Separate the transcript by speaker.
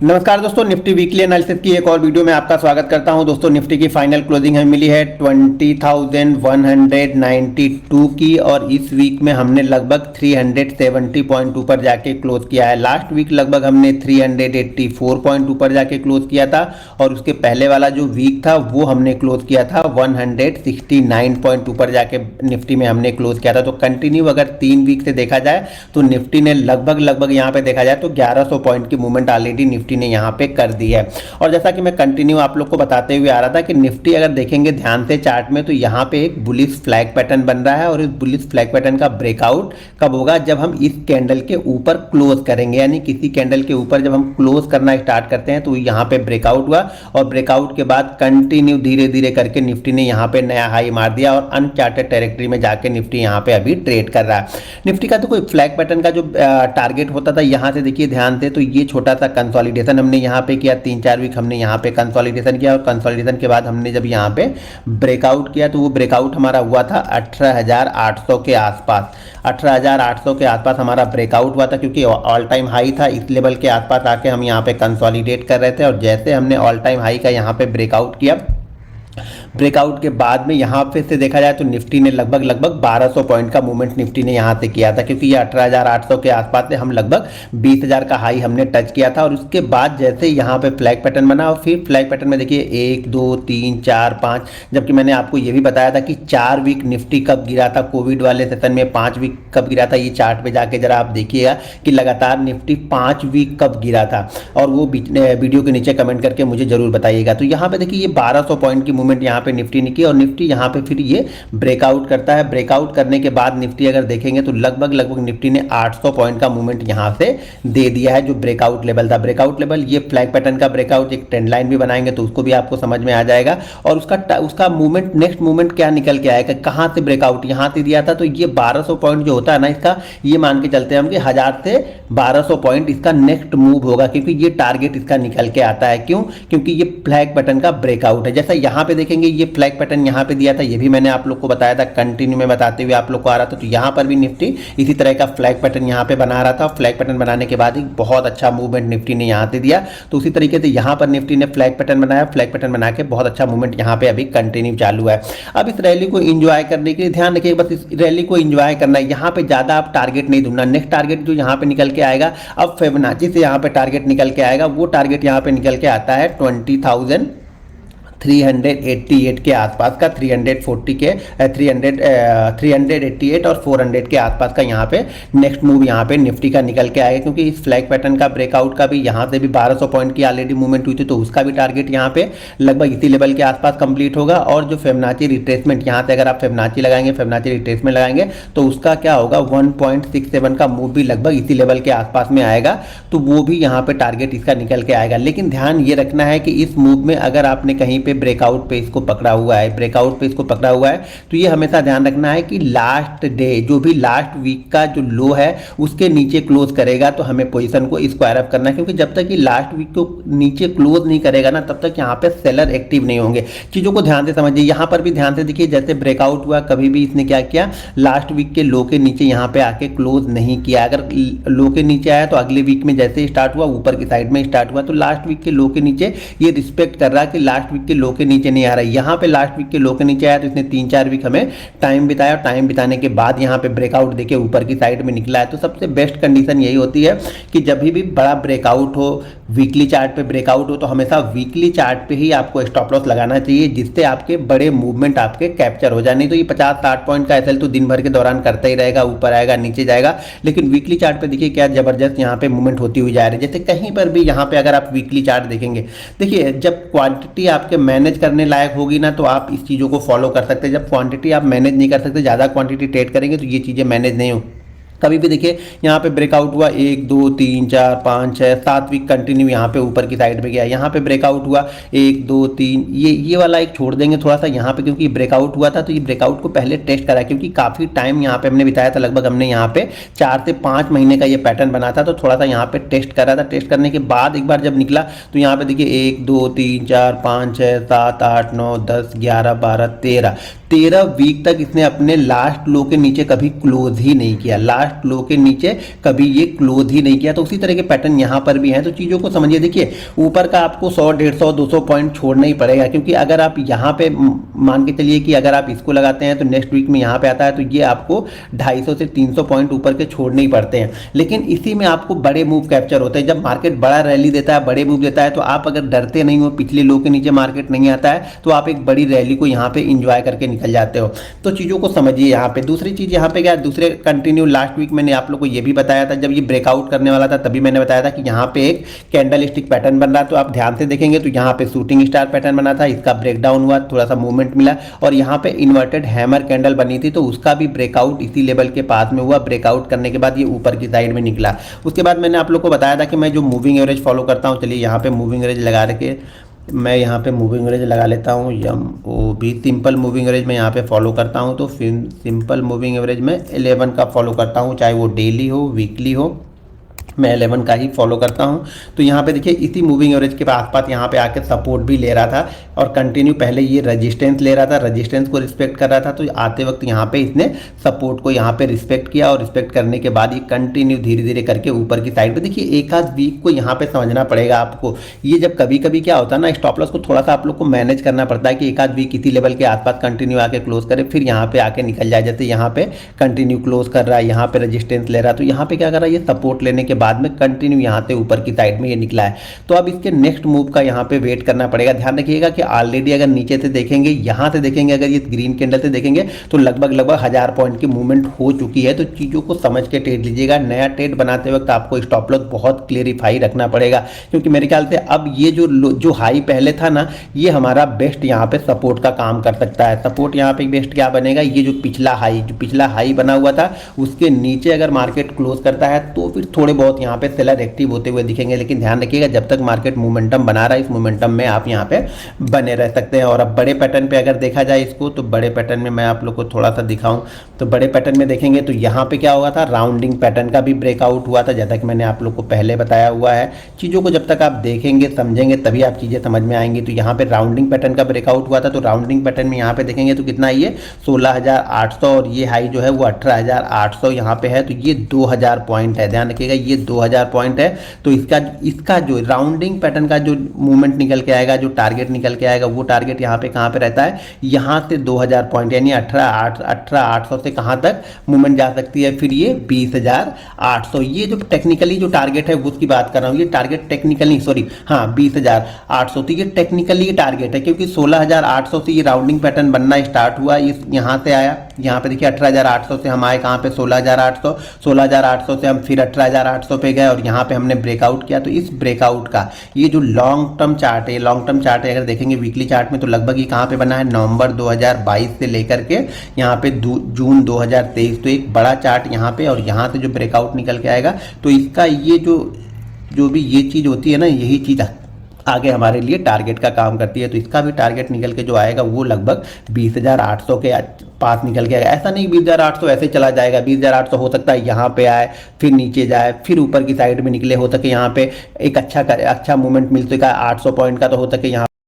Speaker 1: नमस्कार दोस्तों, Nifty weekly analysis की एक और वीडियो में आपका स्वागत करता हूं। दोस्तों निफ्टी की फाइनल क्लोजिंग हमें मिली है 20,192 की और इस वीक में हमने लगभग 370 पॉइंट ऊपर जाके क्लोज किया है। लास्ट वीक लगभग हमने 384 पॉइंट ऊपर जाके क्लोज किया था और उसके पहले वाला जो वीक था वो हमने क्लोज किया था 169 पॉइंट ऊपर जाके निफ्टी में हमने क्लोज किया था। तो कंटिन्यू अगर 3 वीक से देखा जाए तो निफ्टी ने लगभग यहाँ पे देखा जाए तो 1100 पॉइंट की मूवमेंट ऑलरेडी निफ्टी ने यहां पे कर दी है। और जैसा कि मैं कंटिन्यू आप लोग को बताते हुए आ रहा था कि निफ्टी अगर देखेंगे ध्यान से चार्ट में तो यहां पे एक बुलिश फ्लैग पैटर्न बन रहा है और इस बुलिश फ्लैग पैटर्न का ब्रेकआउट कब होगा? जब हम इस कैंडल के ऊपर क्लोज करेंगे, यानी किसी कैंडल के ऊपर जब हम क्लोज करना स्टार्ट करते हैं तो यहां पे ब्रेकआउट हुआ और ब्रेकआउट के बाद कंटिन्यू धीरे धीरे करके निफ्टी ने यहां पे नया हाई मार दिया और अनचार्टेड टेरिटरी में जाके निफ्टी यहां पे अभी ट्रेड कर रहा है। निफ्टी का तो कोई फ्लैग पैटर्न का जो टारगेट होता था, यहां से देखिए ध्यान से, तो ये छोटा सा कंसोलिडेशन हमने यहां पे किया, 3-4 वीक हमने यहां पे कंसोलिडेशन किया और कंसोलिडेशन के बाद हमने जब यहां पे ब्रेकआउट किया तो वो ब्रेकआउट हमारा हुआ था 18,800 के आसपास। 18,800 के आसपास हमारा ब्रेकआउट हुआ था क्योंकि ऑल टाइम हाई था। इस लेवल के आसपास आके हम यहां पे कंसोलिडेट कर रहे थे और जैसे हमने ऑल टाइम हाई का यहां पे ब्रेकआउट किया, ब्रेकआउट के बाद में यहाँ पे से देखा जाए तो निफ्टी ने लगभग 1200 पॉइंट का मूवमेंट निफ्टी ने यहाँ से किया था क्योंकि ये 18,800 के आसपास से हम लगभग 20,000 का हाई हमने टच किया था। और उसके बाद जैसे यहाँ पे फ्लैग पैटर्न बना और फिर फ्लैग पैटर्न में देखिए 1 2 3 4 5, जबकि मैंने आपको ये भी बताया था कि 4 वीक निफ्टी कब गिरा था कोविड वाले सेशन में, 5 वीक कब गिरा था। ये चार्ट पे जाके जरा आप देखिएगा कि लगातार निफ्टी 5 वीक कब गिरा था और वो वीडियो के नीचे कमेंट करके मुझे जरूर बताइएगा। तो यहाँ पे देखिए ये 1200 पॉइंट की मूवमेंट यहाँ पे निफ्टी ने की और निफ्टी यहाँ पे फिर ये ब्रेकआउट करता है। ब्रेकआउट करने के बाद निफ्टी अगर देखेंगे तो लगभग निफ्टी ने 800 पॉइंट का मूवमेंट यहाँ से दे दिया है। जो ब्रेकआउट लेवल था, ब्रेकआउट लेवल ये फ्लैग पैटर्न का ब्रेकआउट, एक ट्रेंड लाइन भी बनाएंगे तो उसको भी आपको समझ में आ जाएगा। और उसका मूवमेंट, नेक्स्ट मूवमेंट क्या निकल के आएगा, कहां से ब्रेकआउट यहाँ से दिया था, तो ये 1200 पॉइंट जो होता है ना, इसका ये मान के चलते हैं हम कि 1000 से 1200 पॉइंट इसका नेक्स्ट मूव होगा क्योंकि ये टारगेट इसका निकल के आता है। क्यों? क्योंकि ये फ्लैग पैटर्न का ब्रेकआउट है। जैसा यहाँ पे देखेंगे ये फ्लैग पैटर्न यहाँ पे दिया था, ये भी मैंने आप लोग को बताया था, कंटिन्यू में बताते हुए आप लोग को आ रहा था। तो यहाँ पर भी निफ्टी इसी तरह का फ्लैग पैटर्न यहाँ पे बना रहा था। फ्लैग पैटर्न बनाने के बाद एक बहुत अच्छा मूवमेंट निफ्टी ने यहाँ से दिया। तो उसी तरीके से यहाँ पर निफ्टी ने फ्लैग पैटर्न बनाया, फ्लैग पैटर्न बना के बहुत अच्छा मूवमेंट यहाँ पे अभी कंटिन्यू चालू है। अब इस रैली को एंजॉय करने के लिए ध्यान रखिए, बस इस रैली को एंजॉय करना है। यहाँ पे ज्यादा आप टारगेट नहीं ढूंढना। नेक्स्ट टारगेट जो यहाँ पे निकल के आएगा, अब फिबोनाची से यहाँ पे टारगेट निकल के आएगा, वो टारगेट यहाँ पे निकल के आता है 20,388 के आसपास का, 340 के 388 और 400 के आसपास का यहाँ पे नेक्स्ट मूव यहाँ पे निफ्टी का निकल के आएगा क्योंकि इस फ्लैग पैटर्न का ब्रेकआउट का भी यहाँ से भी 1200 पॉइंट की ऑलरेडी मूवमेंट हुई थी, तो उसका भी टारगेट यहाँ पे लगभग इसी लेवल के आसपास कंप्लीट होगा। और जो फिबोनाची रिट्रेसमेंट, यहाँ से अगर आप फिबोनाची लगाएंगे, फिबोनाची रिट्रेसमेंट लगाएंगे तो उसका क्या होगा, 1.67 का मूव भी लगभग इसी लेवल के आसपास में आएगा, तो वो भी यहाँ पे टारगेट इसका निकल के आएगा। लेकिन ध्यान ये रखना है कि इस मूव में अगर आपने कहीं पे ब्रेकआउट पे इसको पकड़ा हुआ है, ब्रेकआउट पे इसको पकड़ा हुआ है, तो ये हमेशा ध्यान रखना है कि लास्ट डे जो भी लास्ट वीक का जो लो है उसके नीचे क्लोज करेगा तो हमें पोजीशन को स्क्वायर अप करना है, क्योंकि जब तक ये लास्ट वीक को नीचे क्लोज नहीं करेगा ना तब तक यहाँ पे सेलर एक्टिव नहीं होंगे। चीजों को ध्यान से समझिए। यहाँ पर भी ध्यान से देखिए, जैसे ब्रेकआउट हुआ कभी भी इसने क्या किया, लास्ट वीक के लो के नीचे यहाँ पे आके क्लोज नहीं किया। अगर लो के नीचे आया तो अगले वीक में जैसे स्टार्ट हुआ ऊपर की साइड में स्टार्ट हुआ, तो लास्ट वीक के लो के नीचे ये रिस्पेक्ट कर रहा है कि लास्ट वीक के लो के नीचे नहीं आ रहा है। यहाँ पे लास्ट वीक के लो के नीचे आया तो इसने 3-4 वीक हमें टाइम बिताया, टाइम बिताने के बाद यहाँ पे ब्रेकआउट देके ऊपर की साइड में निकला है। तो सबसे बेस्ट कंडीशन यही होती है कि जब भी बड़ा ब्रेकआउट हो, वीकली चार्ट पे ब्रेकआउट हो, तो हमेशा वीकली चार्ट पे ही आपको स्टॉप लॉस लगाना चाहिए जिससे आपके बड़े मूवमेंट आपके कैप्चर हो जाए। नहीं तो ये 50-60 पॉइंट का एसएल तो दिन भर के दौरान करता ही रहेगा, ऊपर आएगा नीचे जाएगा। लेकिन वीकली चार्ट पे देखिए क्या जबरदस्त यहाँ पे मूवमेंट होती हुई जा रही है। जैसे कहीं पर भी यहाँ पे अगर आप वीकली चार्ट देखेंगे, देखिए जब क्वांटिटी आपके मैनेज करने लायक होगी ना तो आप इस चीज़ों को फॉलो कर सकते हैं। जब क्वांटिटी आप मैनेज नहीं कर सकते, ज़्यादा क्वांटिटी ट्रेड करेंगे तो ये चीज़ें मैनेज नहीं हो। कभी भी देखिए यहाँ पे ब्रेकआउट हुआ 1 2 3 4 5 6 7 वीक कंटिन्यू यहाँ पे ऊपर की साइड पे गया। यहाँ पे ब्रेकआउट हुआ 1 2 3, ये वाला एक छोड़ देंगे थोड़ा सा यहाँ पे, क्योंकि ब्रेकआउट हुआ था तो ये ब्रेकआउट को पहले टेस्ट करा, क्योंकि काफ़ी टाइम यहाँ पे हमने बिताया था। लगभग हमने यहाँ पे 4 से 5 महीने का ये पैटर्न बना था, तो थोड़ा सा यहाँ पे टेस्ट करा था। टेस्ट करने के बाद एक बार जब निकला तो यहाँ पे देखिए 1 2 3 4 5 6 7 8 9 10 11 12 13 13 वीक तक इसने अपने लास्ट लो के नीचे कभी क्लोज ही नहीं किया, लास्ट लो के नीचे कभी ये क्लोज ही नहीं किया। तो उसी तरह के पैटर्न यहाँ पर भी हैं। तो चीज़ों को समझिए, देखिए ऊपर का आपको 100, 150, 200 पॉइंट छोड़ना ही पड़ेगा, क्योंकि अगर आप यहाँ पे मान के चलिए कि अगर आप इसको लगाते हैं तो नेक्स्ट वीक में यहाँ पे आता है तो ये आपको 250 से 300 पॉइंट ऊपर के छोड़ने ही पड़ते हैं। लेकिन इसी में आपको बड़े मूव कैप्चर होते हैं। जब मार्केट बड़ा रैली देता है, बड़े मूव देता है, तो आप अगर डरते नहीं हो, पिछले लो के नीचे मार्केट नहीं आता है, तो आप एक बड़ी रैली को यहाँ पे इंजॉय करके निकल जाते हो। तो चीज़ों को समझिए यहाँ पे। दूसरी चीज़ यहाँ पे क्या, दूसरे कंटिन्यू लास्ट वीक मैंने आप लोग को ये भी बताया था, जब ये ब्रेकआउट करने वाला था तभी मैंने बताया था कि यहाँ पे एक कैंडल स्टिक पैटर्न बन रहा। तो आप ध्यान से देखेंगे तो यहाँ पे शूटिंग स्टार पैटर्न बना था, इसका ब्रेकडाउन हुआ, थोड़ा सा मूवमेंट मिला, और यहाँ पे इन्वर्टेड हैमर कैंडल बनी थी, तो उसका भी ब्रेकआउट इसी लेवल के पास में हुआ। ब्रेकआउट करने के बाद ये ऊपर की साइड में निकला। उसके बाद मैंने आप लोग को बताया था कि मैं जो मूविंग एवरेज फॉलो करता हूँ, चलिए यहाँ पे मूविंग एवरेज लगा के मैं यहाँ पे मूविंग एवरेज लगा लेता हूँ। MOV सिंपल मूविंग एवरेज मैं यहाँ पे फॉलो करता हूँ। तो सिंपल मूविंग एवरेज में 11 का फॉलो करता हूँ, चाहे वो डेली हो, वीकली हो, मैं 11 का ही फॉलो करता हूं। तो यहाँ पे देखिए इसी मूविंग एवरेज के आसपास यहाँ पे आके सपोर्ट भी ले रहा था, और कंटिन्यू पहले ये रेजिस्टेंस ले रहा था, रेजिस्टेंस को रिस्पेक्ट कर रहा था। तो आते वक्त यहाँ पे इसने सपोर्ट को यहाँ पे रिस्पेक्ट किया, और रिस्पेक्ट करने के बाद ये कंटिन्यू धीरे धीरे करके ऊपर की साइड पे, देखिए एक आध वीक को यहाँ पे समझना पड़ेगा आपको। ये जब कभी कभी क्या होता है ना, स्टॉप लॉस को थोड़ा सा आप लोग को मैनेज करना पड़ता है कि एक आध वीक इसी लेवल के आसपास कंटिन्यू आके क्लोज करे, फिर यहाँ पे आके निकल जाए। जैसे यहाँ पे कंटिन्यू क्लोज कर रहा है, यहाँ पे रेजिस्टेंस ले रहा है, तो यहाँ पे क्या कर रहा है, ये सपोर्ट लेने के बाद में कंटिन्यू यहाँ से ऊपर की साइड में ये निकला है। तो अब इसके नेक्स्ट मूव का यहाँ पे वेट करना पड़ेगा। ध्यान रखिएगा कि ऑलरेडी अगर नीचे से देखेंगे, यहाँ से देखेंगे, अगर ये ग्रीन कैंडल से देखेंगे तो लगभग 1000 पॉइंट की मूवमेंट हो चुकी है। तो चीज़ों को समझ के ट्रेड लीजिएगा। नया ट्रेड बनाते वक्त आपको स्टॉप लॉस बहुत क्लेरिफाई रखना पड़ेगा, क्योंकि मेरे ख्याल से अब ये जो हाई पहले था ना, ये हमारा बेस्ट यहाँ पे सपोर्ट का काम कर सकता है। सपोर्ट यहाँ पे बेस्ट क्या बनेगा, ये जो पिछला हाई बना हुआ था, उसके नीचे अगर मार्केट क्लोज करता है तो फिर थोड़े बहुत यहाँ पे सेलर एक्टिव होते हुए दिखेंगे। लेकिन ध्यान रखिएगा, जब तक मार्केट मोमेंटम बना रहा है, इस मोमेंटम में आप यहाँ पे बने रह सकते हैं। और अब बड़े पैटर्न पे अगर देखा जाए इसको, तो बड़े पैटर्न में मैं आप लोग को थोड़ा सा दिखाऊं, तो बड़े पैटर्न में देखेंगे तो यहाँ पे क्या हुआ था, राउंडिंग पैटर्न का भी ब्रेकआउट हुआ था, जैसा कि मैंने आप लोग को पहले बताया हुआ है। चीज़ों को जब तक आप देखेंगे, समझेंगे, तभी आप चीज़ें समझ में आएंगी। तो यहाँ पे राउंडिंग पैटर्न का ब्रेकआउट हुआ था, तो राउंडिंग पैटर्न में यहाँ पे देखेंगे तो कितना ये 16800, और ये हाई जो है वो 18800 यहाँ पे है। तो ये 2000 पॉइंट है, ध्यान रखिएगा ये 2000 पॉइंट है। तो इसका जो राउंडिंग पैटर्न का जो मूवमेंट निकल के आएगा, जो टारगेट निकल के आएगा, वो टारगेट यहाँ पे कहाँ पे रहता है, यहाँ से 2000 पॉइंट, यानी 18800 से कहाँ तक मूवमेंट जा सकती है, फिर ये 20800। ये जो टेक्निकली जो टारगेट है वो उसकी बात कर रहा हूँ, ये टारगेट टेक्निकली, सॉरी हाँ 20800, तो ये टेक्निकली टारगेट है, क्योंकि 16800 से ये राउंडिंग पैटर्न बनना स्टार्ट हुआ, इस यहाँ से आया, यहाँ पे देखिए 18800 से हम आए कहाँ पे 16800, 16800 से हम फिर 18800 पे गए, और यहाँ पे हमने ब्रेकआउट किया। तो इस ब्रेकआउट का ये जो लॉन्ग टर्म चार्ट है, लॉन्ग टर्म चार्ट है, अगर देखेंगे वीकली चार्ट में, तो लगभग ये कहाँ पे बना है, नवंबर 2022 से लेकर के यहाँ पे जून 2023। तो एक बड़ा चार्ट यहाँ पे, और यहाँ से जो ब्रेकआउट निकल के आएगा, तो इसका ये जो भी ये चीज़ होती है ना, यही चीज़ आगे हमारे लिए टारगेट का काम करती है। तो इसका भी टारगेट निकल के जो आएगा वो लगभग 20800 के पास निकल के आएगा। ऐसा नहीं 20800 ऐसे चला जाएगा, 20800 हो सकता है यहाँ पे आए, फिर नीचे जाए, फिर ऊपर की साइड में निकले, हो सके यहाँ पे एक अच्छा मूवमेंट मिल सके 800 पॉइंट का, तो हो सके यहाँ